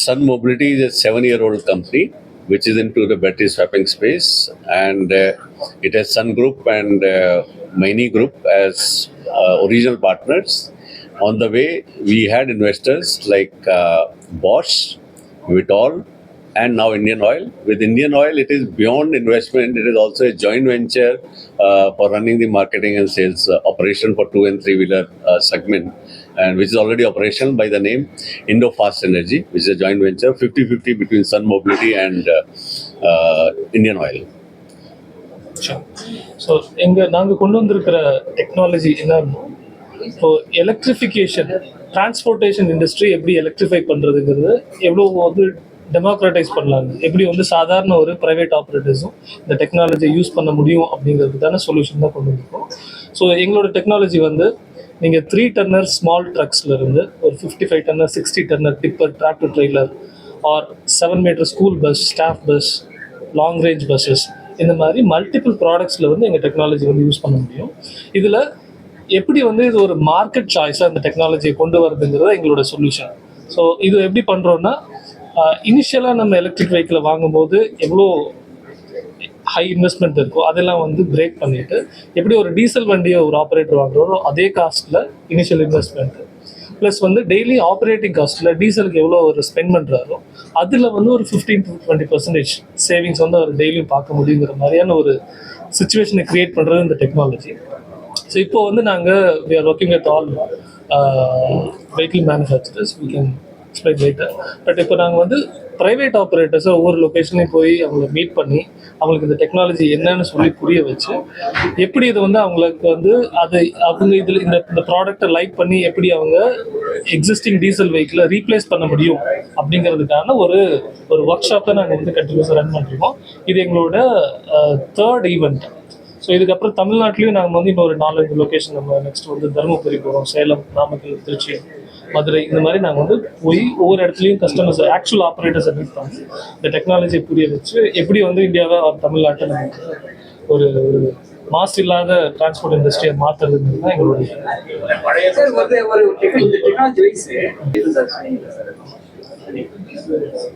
Sun Mobility is a 7-year-old company which is into the battery swapping space, and it has Sun Group and Maini Group as original partners. On the way, we had investors like Bosch, Vitol, and now Indian Oil. With Indian Oil, it is beyond investment. It is also a joint venture for running the marketing and sales operation for 2 and 3-wheeler segment, and which is already operational by the name Indo Fast Energy, which is a joint venture 50-50 between Sun Mobility and Indian Oil. So நாங்கள் கொண்டு வந்திருக்கிற technology என்னன்னா, இப்போ electrification transportation industry எப்படி electrify பண்ணுறதுங்கிறது எவ்வளோ வந்து democratise பண்ணலாங்க, எப்படி வந்து சாதாரண ஒரு ப்ரைவேட் ஆப்ரேட்டர்ஸும் இந்த டெக்னாலஜியை யூஸ் பண்ண முடியும் அப்படிங்கிறதுக்கான சொல்யூஷன் தான் கொண்டு வந்திருக்கோம். ஸோ எங்களோட டெக்னாலஜி வந்து நீங்கள் 3 டன்னர் ஸ்மால் ட்ரக்ஸ்லேருந்து ஒரு 55 tonner 60 tonner tipper tractor trailer or 7 metre school bus, staff bus, long range buses, இந்த மாதிரி மல்டிபிள் ப்ராடக்ட்ஸில் வந்து எங்கள் டெக்னாலஜி வந்து யூஸ் பண்ண முடியும். இதில் எப்படி வந்து இது ஒரு மார்க்கெட் சாய்ஸாக அந்த டெக்னாலஜியை கொண்டு வரதுங்கிறது எங்களோட சொல்யூஷன். ஸோ இது எப்படி பண்ணுறோன்னா, இனிஷியலாக நம்ம எலக்ட்ரிக் வெஹிக்கிளை வாங்கும்போது எவ்வளோ ஹை இன்வெஸ்ட்மெண்ட் இருக்கோ அதெல்லாம் வந்து பிரேக் பண்ணிவிட்டு, எப்படி ஒரு டீசல் வண்டியை ஒரு ஆப்ரேட்டர் வாங்குறோம் அதே காஸ்ட்டில் இனிஷியல் இன்வெஸ்ட்மெண்ட்டு ப்ளஸ் வந்து டெய்லி ஆப்ரேட்டிங் காஸ்ட்டில் டீசலுக்கு எவ்வளோ ஒரு ஸ்பெண்ட் பண்ணுறாரோ அதில் வந்து ஒரு 15-20% சேவிங்ஸ் வந்து அவர் டெய்லியும் பார்க்க முடியுங்கிற மாதிரியான ஒரு சுச்சுவேஷனை க்ரியேட் பண்ணுறது இந்த டெக்னாலஜி. ஸோ இப்போ வந்து நாங்கள் we are working with all vehicle manufacturers, we can explain later. But இப்போ நாங்கள் வந்து ப்ரைவேட் ஆப்ரேட்டர்ஸை ஒவ்வொரு லொக்கேஷன்லையும் போய் அவங்கள மீட் பண்ணி அவங்களுக்கு இந்த டெக்னாலஜி என்னன்னு சொல்லி புரிய வச்சு, எப்படி இது வந்து அவங்களுக்கு வந்து அது அவங்க இதில் இந்த ப்ராடக்டை லைக் பண்ணி எப்படி அவங்க எக்ஸிஸ்டிங் டீசல் வெஹிக்கிளை ரீப்ளேஸ் பண்ண முடியும் அப்படிங்கிறதுக்கான ஒரு ஒர்க் ஷாப் தான் நாங்கள் வந்து கண்டினியூஸாக ரன் பண்ணிருக்கோம். இது எங்களோட 3rd ஈவெண்ட். ஸோ இதுக்கப்புறம் தமிழ்நாட்டிலையும் நாங்கள் வந்து இன்னொரு 4-5 லொக்கேஷன், நம்ம நெக்ஸ்ட் வந்து தருமபுரி போகிறோம், சேலம், நாமக்கல், திருச்சி, மதுரை, இந்த மாதிரி நாங்கள் வந்து போய் ஒவ்வொரு இடத்துலையும் கஸ்டமர்ஸ் ஆக்சுவல் ஆப்ரேட்டர்ஸை மீட் பண்ணி இந்த டெக்னாலஜியை புரிய வச்சு எப்படி வந்து இந்தியாவை தமிழ்நாட்டை நமக்கு ஒரு மாஸ் இல்லாத டிரான்ஸ்போர்ட் இண்டஸ்ட்ரியை மாற்றுறதுங்கிறது தான் எங்களுடைய.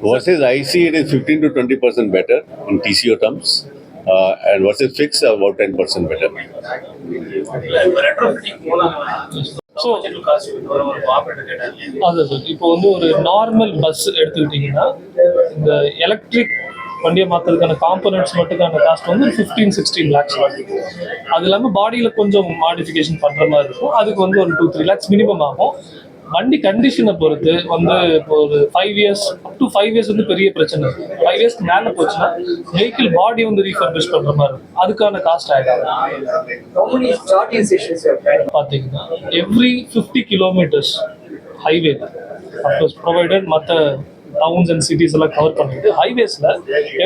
Versus IC, it is 15-20% better in TCO terms, and versus fixed, about 10% better. So அதான் சார், இப்போ வந்து ஒரு நார்மல் பஸ் எடுத்துக்கிட்டிங்கன்னா இந்த எலக்ட்ரிக் வண்டியை மாற்றுறதுக்கான காம்பனன்ட்ஸ் மட்டுக்கான காஸ்ட் வந்து ஒரு 15-16 lakhs ஆகும். அது இல்லாமல் பாடியில் கொஞ்சம் மாடிஃபிகேஷன் பண்ணுற மாதிரி இருக்கும், அதுக்கு வந்து ஒரு 2-3 lakhs மினிமம் ஆகும். வண்டி கண்டிஷனை பொறுத்து வந்து இப்போ ஒரு 5 years up to 5 years வந்து பெரிய பிரச்சனை இருக்குது. 5 yearsக்கு மேலே போச்சுன்னா வெஹிக்கிள் பாடி வந்து ரீஃபர்பிஷ் பண்ணுற மாதிரி இருக்கும், அதுக்கான காஸ்ட் ஆகிடும். பார்த்தீங்கன்னா every 50 kilometers highway of course provided மற்ற டவுன்ஸ் அண்ட் சிட்டிஸ் எல்லாம் கவர் பண்ணிட்டு, ஹைவேஸில்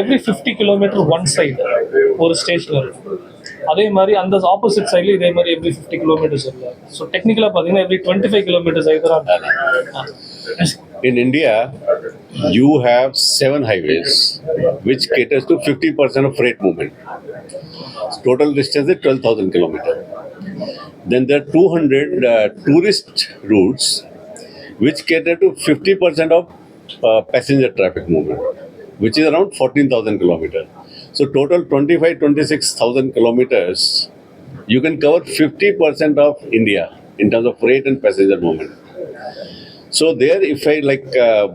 எவ்ரி 50 kilometer ஒன் சைடு ஒரு ஸ்டேஷன் இருக்கும். அதே மாதிரி அந்த ஆப்போசிட் சைட்ல இதே மாதிரி எவ்ரி 50 kilometers இருக்கு. ஸோ டெக்னிக்கலாக பார்த்தீங்கன்னா every 25 kilometers ஆகிதான். In India, you have 7 highways which caters to 50% of freight movement. Total distance is 12,000 kilometers. Then there are 200 tourist routes which cater to 50% of passenger traffic movement, which is around 14,000 kilometers. So total 25-26,000 kilometers, you can cover 50% of India in terms of freight and passenger movement. So there, if I, like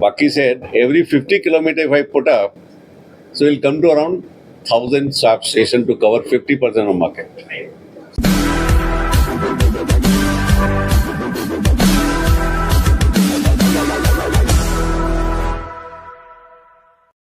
Baki said, every 50 kilometers if I put up, so it will come to around 1,000 swap station to cover 50% of market.